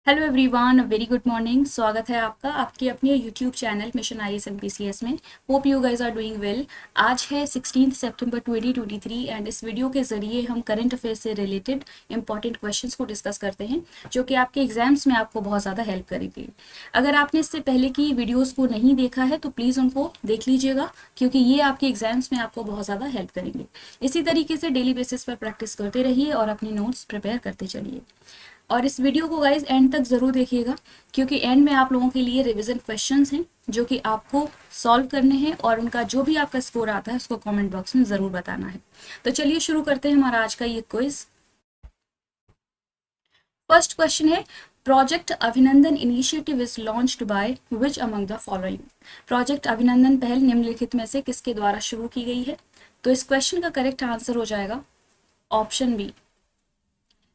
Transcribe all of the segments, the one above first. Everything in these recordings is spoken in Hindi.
Hello everyone, very good morning. स्वागत है आपका आपके अपने YouTube channel mission IAS MPCS में। Hope you guys are doing well. आज है 16 सितंबर 2023 एंड इस वीडियो के ज़रिए हम करंट अफेयर्स से रिलेटेड इंपॉर्टेंट क्वेश्चंस को डिस्कस करते हैं जो कि आपके एग्जाम्स में आपको बहुत ज़्यादा हेल्प करेगी। अगर आपने इससे पहले की वीडियोज़ को नहीं देखा है तो प्लीज़ उनको देख लीजिएगा, क्योंकि ये आपके एग्जाम्स में आपको बहुत ज़्यादा हेल्प करेंगे। इसी तरीके से डेली बेसिस पर प्रैक्टिस करते रहिए और अपने नोट्स प्रिपेयर करते चलिए। और इस वीडियो को गाइज एंड तक ज़रूर देखिएगा, क्योंकि एंड में आप लोगों के लिए रिवीजन क्वेश्चंस हैं जो कि आपको सॉल्व करने हैं और उनका जो भी आपका स्कोर आता है उसको कमेंट बॉक्स में ज़रूर बताना है। तो चलिए शुरू करते हैं हमारा आज का ये क्विज। फर्स्ट क्वेश्चन है, प्रोजेक्ट अभिनंदन initiative is launched by which among the following. Project अभिनंदन पहल निम्नलिखित में से किसके द्वारा शुरू की गई है? तो इस क्वेश्चन का करेक्ट आंसर हो जाएगा ऑप्शन बी।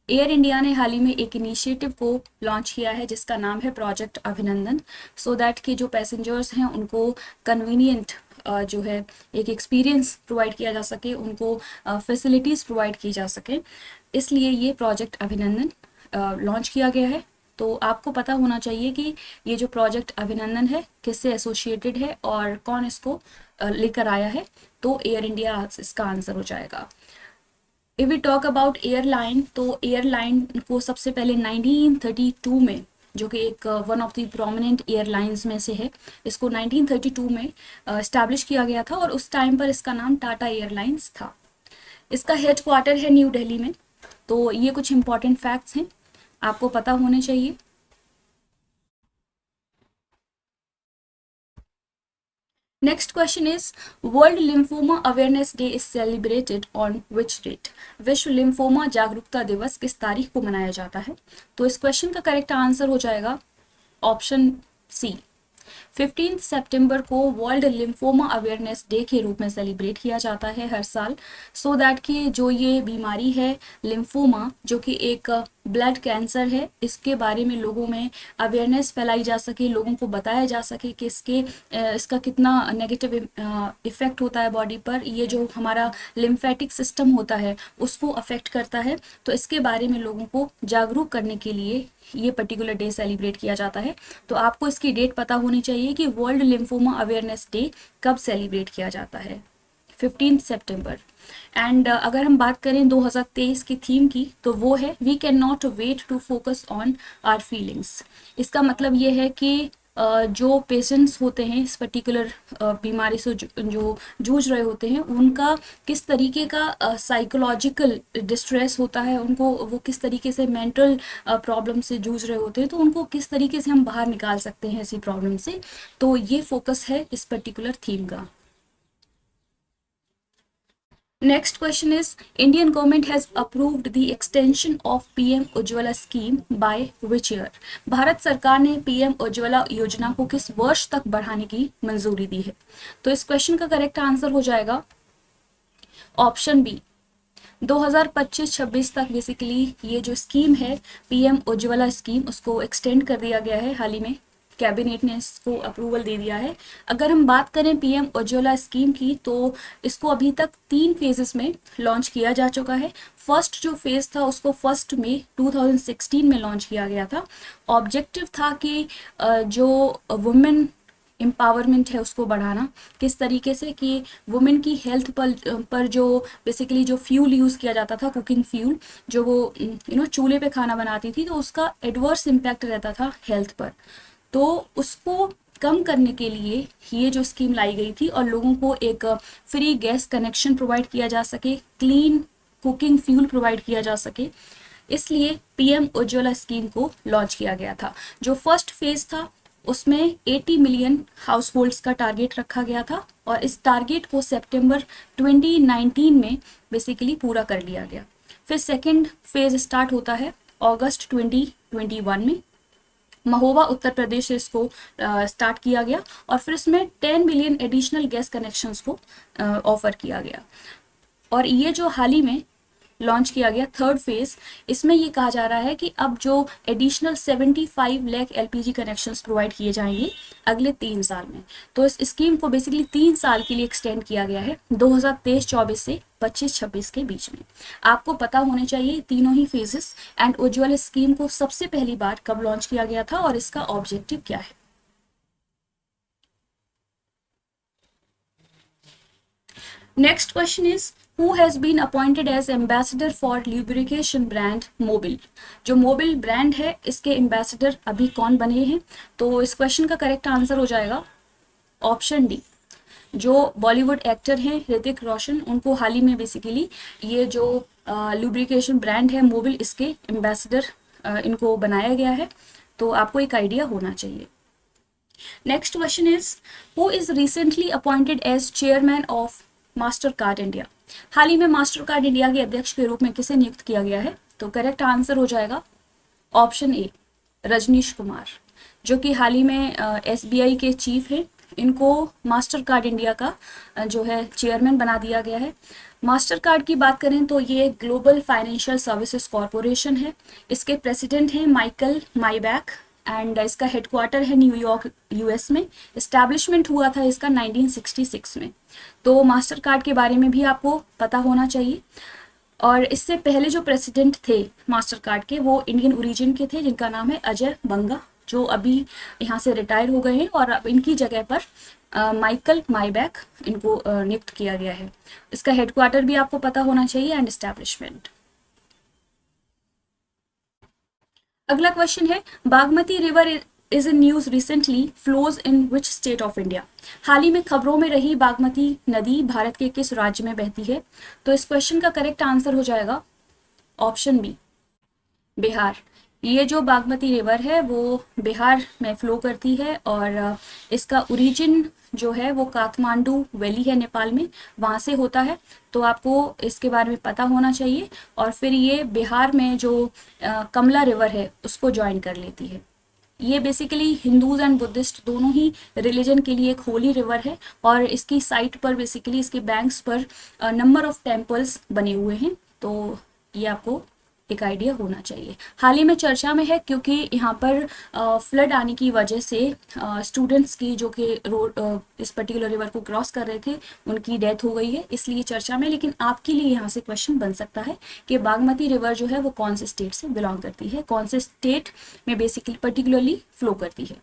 एयर इंडिया ने हाल ही में एक इनिशिएटिव को लॉन्च किया है जिसका नाम है प्रोजेक्ट अभिनंदन, सो दैट कि जो पैसेंजर्स हैं उनको कन्वीनियंट जो है एक एक्सपीरियंस प्रोवाइड किया जा सके, उनको फैसिलिटीज़ प्रोवाइड की जा सके, इसलिए ये प्रोजेक्ट अभिनंदन लॉन्च किया गया है। तो आपको पता होना चाहिए कि ये जो प्रोजेक्ट अभिनंदन है किससे एसोसिएटेड है और कौन इसको लेकर आया है। तो एयर इंडिया इसका आंसर हो जाएगा। If we talk about airline, तो एयरलाइन को सबसे पहले 1932 में, जो कि एक one of the prominent airlines में से है, इसको 1932 में इस्टेब्लिश किया गया था और उस टाइम पर इसका नाम टाटा एयरलाइंस था। इसका हेड क्वार्टर है न्यू दिल्ली में। तो ये कुछ इंपॉर्टेंट फैक्ट्स हैं, आपको पता होने चाहिए। Next question is, world lymphoma awareness day is celebrated on which date. विश्व लिम्फोमा जागरूकता दिवस किस तारीख को मनाया जाता है? तो इस क्वेश्चन का करेक्ट आंसर हो जाएगा ऑप्शन सी। 15 सितंबर को वर्ल्ड लिम्फोमा अवेयरनेस डे के रूप में सेलिब्रेट किया जाता है हर साल, सो दैट कि जो ये बीमारी है लिम्फोमा, जो कि एक ब्लड कैंसर है, इसके बारे में लोगों में अवेयरनेस फैलाई जा सके, लोगों को बताया जा सके कि इसका कितना नेगेटिव इफेक्ट होता है बॉडी पर। ये जो हमारा लिम्फेटिक सिस्टम होता है उसको अफेक्ट करता है, तो इसके बारे में लोगों को जागरूक करने के लिए ये पर्टिकुलर डे सेलिब्रेट किया जाता है। तो आपको इसकी डेट पता होनी चाहिए कि वर्ल्ड लिम्फोमा अवेयरनेस डे कब सेलिब्रेट किया जाता है, 15 सितंबर। एंड अगर हम बात करें 2023 की थीम की, तो वो है we can not wait to focus on our feelings. इसका मतलब ये है कि जो पेशेंट्स होते हैं इस पर्टिकुलर बीमारी से जो जूझ रहे होते हैं, उनका किस तरीके का साइकोलॉजिकल डिस्ट्रेस होता है, उनको वो किस तरीके से मेंटल प्रॉब्लम से जूझ रहे होते हैं, तो उनको किस तरीके से हम बाहर निकाल सकते हैं ऐसी प्रॉब्लम से। तो ये फोकस है इस पर्टिकुलर थीम का। Next question is, Indian government has approved the extension of PM Ujjwala scheme by which year? Bharat सरकार ने PM उज्ज्वला योजना को किस वर्ष तक बढ़ाने की मंजूरी दी है? तो इस क्वेश्चन का करेक्ट आंसर हो जाएगा ऑप्शन बी। 2025-26 तक बेसिकली ये जो स्कीम है PM उज्ज्वला स्कीम, उसको एक्सटेंड कर दिया गया है। हाल ही में कैबिनेट ने इसको अप्रूवल दे दिया है। अगर हम बात करें PM उज्ज्वला स्कीम की, तो इसको अभी तक 3 फेजेस में लॉन्च किया जा चुका है। फर्स्ट जो फेज था उसको 1 मई 2016 में लॉन्च किया गया था। ऑब्जेक्टिव था कि जो वुमेन एम्पावरमेंट है उसको बढ़ाना, किस तरीके से कि वुमेन की हेल्थ पर जो बेसिकली जो फ्यूल यूज़ किया जाता था, कुकिंग फ्यूल, जो वो चूल्हे पे खाना बनाती थी, तो उसका एडवर्स इम्पैक्ट रहता था हेल्थ पर। तो उसको कम करने के लिए ये जो स्कीम लाई गई थी और लोगों को एक फ्री गैस कनेक्शन प्रोवाइड किया जा सके, क्लीन कुकिंग फ्यूल प्रोवाइड किया जा सके, इसलिए PM उज्ज्वला स्कीम को लॉन्च किया गया था। जो फर्स्ट फेज था उसमें 80 मिलियन हाउस होल्ड्स का टारगेट रखा गया था और इस टारगेट को सितंबर 2019 में बेसिकली पूरा कर लिया गया। फिर सेकेंड फेज स्टार्ट होता है अगस्त 2021 में। महोबा उत्तर प्रदेश से इसको स्टार्ट किया गया और फिर इसमें 10 मिलियन एडिशनल गैस कनेक्शंस को ऑफर किया गया। और ये जो हाल ही में लॉन्च किया गया थर्ड फेज, इसमें ये कहा जा रहा है कि अब जो additional 75 lakh LPG connections provide किए जाएंगे अगले 3 साल में। तो इस स्कीम को बेसिकली 3 साल के लिए एक्सटेंड किया गया है 2023-24 से 25-26 के बीच में। आपको पता होने चाहिए तीनों ही फेजेस एंड उज्ज्वल स्कीम को सबसे पहली बार कब लॉन्च किया गया था और इसका ऑब्जेक्टिव क्या है। Next question is who has been appointed as ambassador for lubrication brand Mobil। जो मोबिल ब्रांड है इसके एम्बेसडर अभी कौन बने हैं? तो इस क्वेश्चन का करेक्ट आंसर हो जाएगा ऑप्शन डी। जो बॉलीवुड एक्टर हैं ऋतिक रोशन, उनको हाल ही में बेसिकली ये जो लुब्रिकेशन ब्रांड है मोबिल, इसके एम्बेसडर इनको बनाया गया है। तो आपको एक आइडिया होना चाहिए। Next question is who is recently appointed as chairman of Mastercard India. हाल ही में मास्टर कार्ड इंडिया के अध्यक्ष के रूप में किसे नियुक्त किया गया है? तो करेक्ट आंसर हो जाएगा ऑप्शन ए, रजनीश कुमार, जो कि हाल ही में एसबीआई के चीफ हैं। इनको मास्टर कार्ड इंडिया का जो है चेयरमैन बना दिया गया है। मास्टर कार्ड की बात करें तो ये ग्लोबल फाइनेंशियल सर्विसेज कॉरपोरेशन है। इसके प्रेसिडेंट हैं माइकल माइबैक एंड इसका हेडक्वार्टर है न्यूयॉर्क यूएस में। इस्टेब्लिशमेंट हुआ था इसका 1966 में। तो मास्टर कार्ड के बारे में भी आपको पता होना चाहिए। और इससे पहले जो प्रेसिडेंट थे मास्टर कार्ड के वो इंडियन ओरिजिन के थे, जिनका नाम है अजय बंगा, जो अभी यहाँ से रिटायर हो गए हैं और अब इनकी जगह पर माइकल माइबैक इनको नियुक्त किया गया है। इसका हेडक्वार्टर भी आपको पता होना चाहिए एंड एस्टैब्लिशमेंट। अगला क्वेश्चन है Bagmati river is in news recently flows in which state of India. हाल ही में खबरों में रही बागमती नदी भारत के किस राज्य में बहती है? तो इस क्वेश्चन का करेक्ट आंसर हो जाएगा ऑप्शन बी, बिहार। ये जो बागमती रिवर है वो बिहार में फ्लो करती है और इसका ओरिजिन जो है वो काठमांडू वैली है नेपाल में, वहाँ से होता है। तो आपको इसके बारे में पता होना चाहिए। और फिर ये बिहार में जो कमला रिवर है उसको ज्वाइन कर लेती है। ये बेसिकली हिंदूज एंड बुद्धिस्ट दोनों ही रिलीजन के लिए एक होली रिवर है और इसकी साइट पर बेसिकली इसके बैंक्स पर नंबर ऑफ टेम्पल्स बने हुए हैं। तो ये आपको एक आइडिया होना चाहिए। हाल ही में चर्चा में है क्योंकि यहाँ पर फ्लड आने की वजह से स्टूडेंट्स की जो कि रोड इस पर्टिकुलर रिवर को क्रॉस कर रहे थे उनकी डेथ हो गई है, इसलिए चर्चा में। लेकिन आपके लिए यहाँ से क्वेश्चन बन सकता है कि बागमती रिवर जो है वो कौन से स्टेट से बिलोंग करती है, कौन से स्टेट में बेसिकली पर्टिकुलरली फ्लो करती है।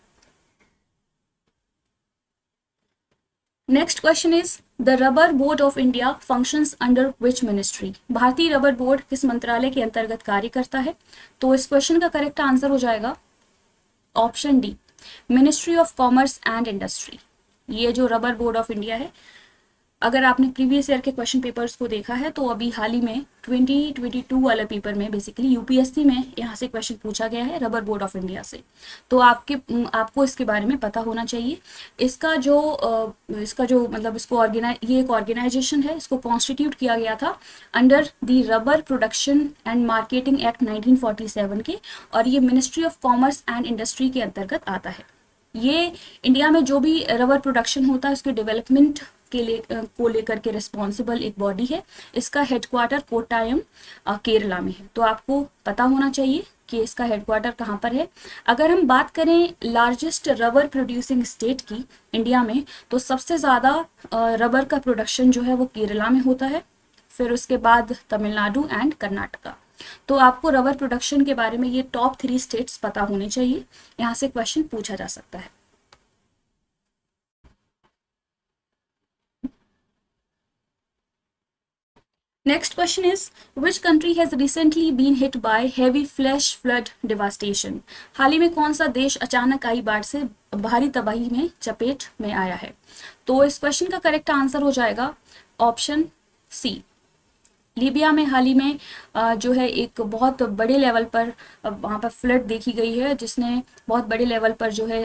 Next question is the rubber board of India functions under which ministry. भारतीय रबर बोर्ड किस मंत्रालय के अंतर्गत कार्य करता है? तो इस क्वेश्चन का करेक्ट आंसर हो जाएगा option D, ministry of commerce and industry. ये जो रबर बोर्ड ऑफ इंडिया है, अगर आपने प्रीवियस ईयर के क्वेश्चन पेपर्स को देखा है तो अभी हाल ही में 2022 वाले पेपर में बेसिकली यूपीएससी में यहाँ से क्वेश्चन पूछा गया है रबर बोर्ड ऑफ इंडिया से। तो आपको इसके बारे में पता होना चाहिए। इसका जो मतलब इसको ये एक ऑर्गेनाइजेशन है, इसको कॉन्स्टिट्यूट किया गया था under the rubber production and marketing act 1947 के, और ये ministry of commerce and industry के अंतर्गत आता है। ये इंडिया में जो भी रबर प्रोडक्शन होता है उसके डेवलपमेंट को लेकर के रिस्पॉन्सिबल एक बॉडी है। इसका हेडक्वार्टर कोट्टायम केरला में है। तो आपको पता होना चाहिए कि इसका हेडक्वार्टर कहाँ पर है। अगर हम बात करें लार्जेस्ट रबर प्रोड्यूसिंग स्टेट की इंडिया में, तो सबसे ज़्यादा रबर का प्रोडक्शन जो है वो केरला में होता है, फिर उसके बाद तमिलनाडु एंड कर्नाटका। तो आपको रबर प्रोडक्शन के बारे में ये टॉप 3 स्टेट्स पता होने चाहिए, यहाँ से क्वेश्चन पूछा जा सकता है। Next question is which country has recently been hit by heavy flash flood devastation। हाल ही में कौन सा देश अचानक आई बाढ़ से भारी तबाही में चपेट में आया है? तो इस क्वेश्चन का करेक्ट आंसर हो जाएगा ऑप्शन सी, लीबिया में हाल ही में जो है एक बहुत बड़े लेवल पर वहाँ पर फ्लड देखी गई है, जिसने बहुत बड़े लेवल पर जो है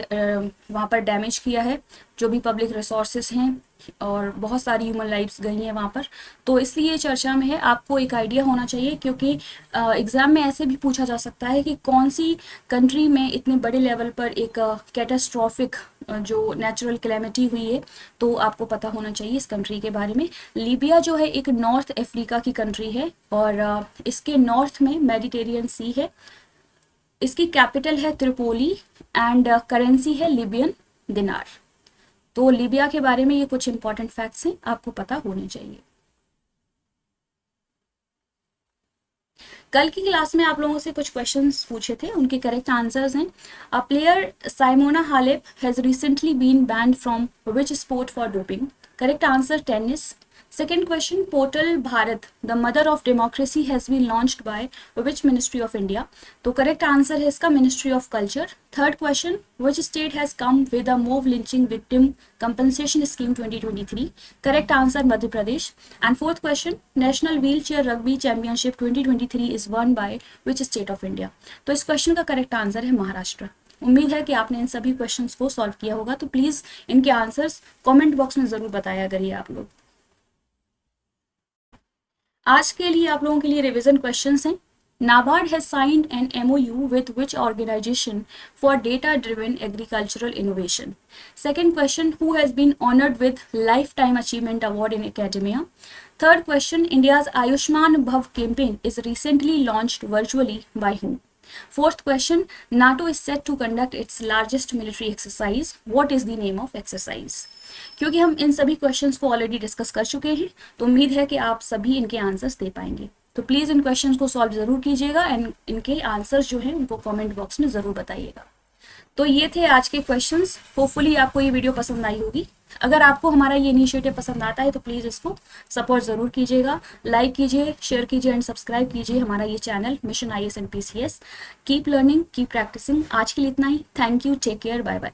वहाँ पर डैमेज किया है। जो भी पब्लिक रिसोर्सेज हैं, और बहुत सारी ह्यूमन लाइफ्स गई हैं वहाँ पर। तो इसलिए चर्चा में है, आपको एक आइडिया होना चाहिए, क्योंकि एग्ज़ाम में ऐसे भी पूछा जा सकता है कि कौन सी कंट्री में इतने बड़े लेवल पर एक कैटास्ट्रॉफिक जो नेचुरल कैलेमिटी हुई है, तो आपको पता होना चाहिए इस कंट्री के बारे में। लीबिया जो है एक नॉर्थ अफ्रीका की कंट्री है, और इसके नॉर्थ में मेडिटेरियन सी है। इसकी कैपिटल है त्रिपोली, एंड करेंसी है लिबियन दिनार। तो लीबिया के बारे में ये कुछ इंपॉर्टेंट फैक्ट्स हैं, आपको पता होने चाहिए। कल की क्लास में आप लोगों से कुछ क्वेश्चंस पूछे थे, उनके करेक्ट आंसर्स हैं। A player Simona Halep has recently been banned from which sport for doping? Correct answer tennis. Second question, Portal Bharat, the mother of democracy, has been launched by which Ministry of India? तो correct answer है इसका Ministry of Culture. Third question, which state has come with a mob lynching victim compensation scheme 2023? Correct answer Madhya Pradesh. And fourth question, National Wheelchair Rugby Championship 2023 is won by which state of India? तो इस क्वेश्चन का करेक्ट आंसर है महाराष्ट्र। उम्मीद है कि आपने इन सभी क्वेश्चंस को सॉल्व किया होगा, तो प्लीज़ इनके आंसर्स कमेंट बॉक्स में ज़रूर बताया करिए आप लोग। आज के लिए आप लोगों के लिए रिवीजन क्वेश्चंस हैं। NABARD has signed an MOU with which organisation for data driven agricultural innovation? Second question, who has been honoured with lifetime achievement award in academia? Third question, India's Ayushman Bhav campaign is recently launched virtually by whom? Fourth question, NATO is set to conduct its largest military exercise. What is the name of exercise? क्योंकि हम इन सभी क्वेश्चंस को ऑलरेडी डिस्कस कर चुके हैं, तो उम्मीद है कि आप सभी इनके आंसर्स दे पाएंगे। तो प्लीज़ इन क्वेश्चंस को सॉल्व ज़रूर कीजिएगा, एंड इनके आंसर्स जो हैं उनको कमेंट बॉक्स में ज़रूर बताइएगा। तो ये थे आज के क्वेश्चंस। होपफुली आपको ये वीडियो पसंद आई होगी। अगर आपको हमारा ये इनिशिएटिव पसंद आता है तो प्लीज़ इसको सपोर्ट ज़रूर कीजिएगा, लाइक कीजिए, शेयर कीजिए एंड सब्सक्राइब कीजिए हमारा ये channel mission IAS and PCS। Keep learning, keep practising. आज के लिए इतना ही। Thank you, take care, bye bye.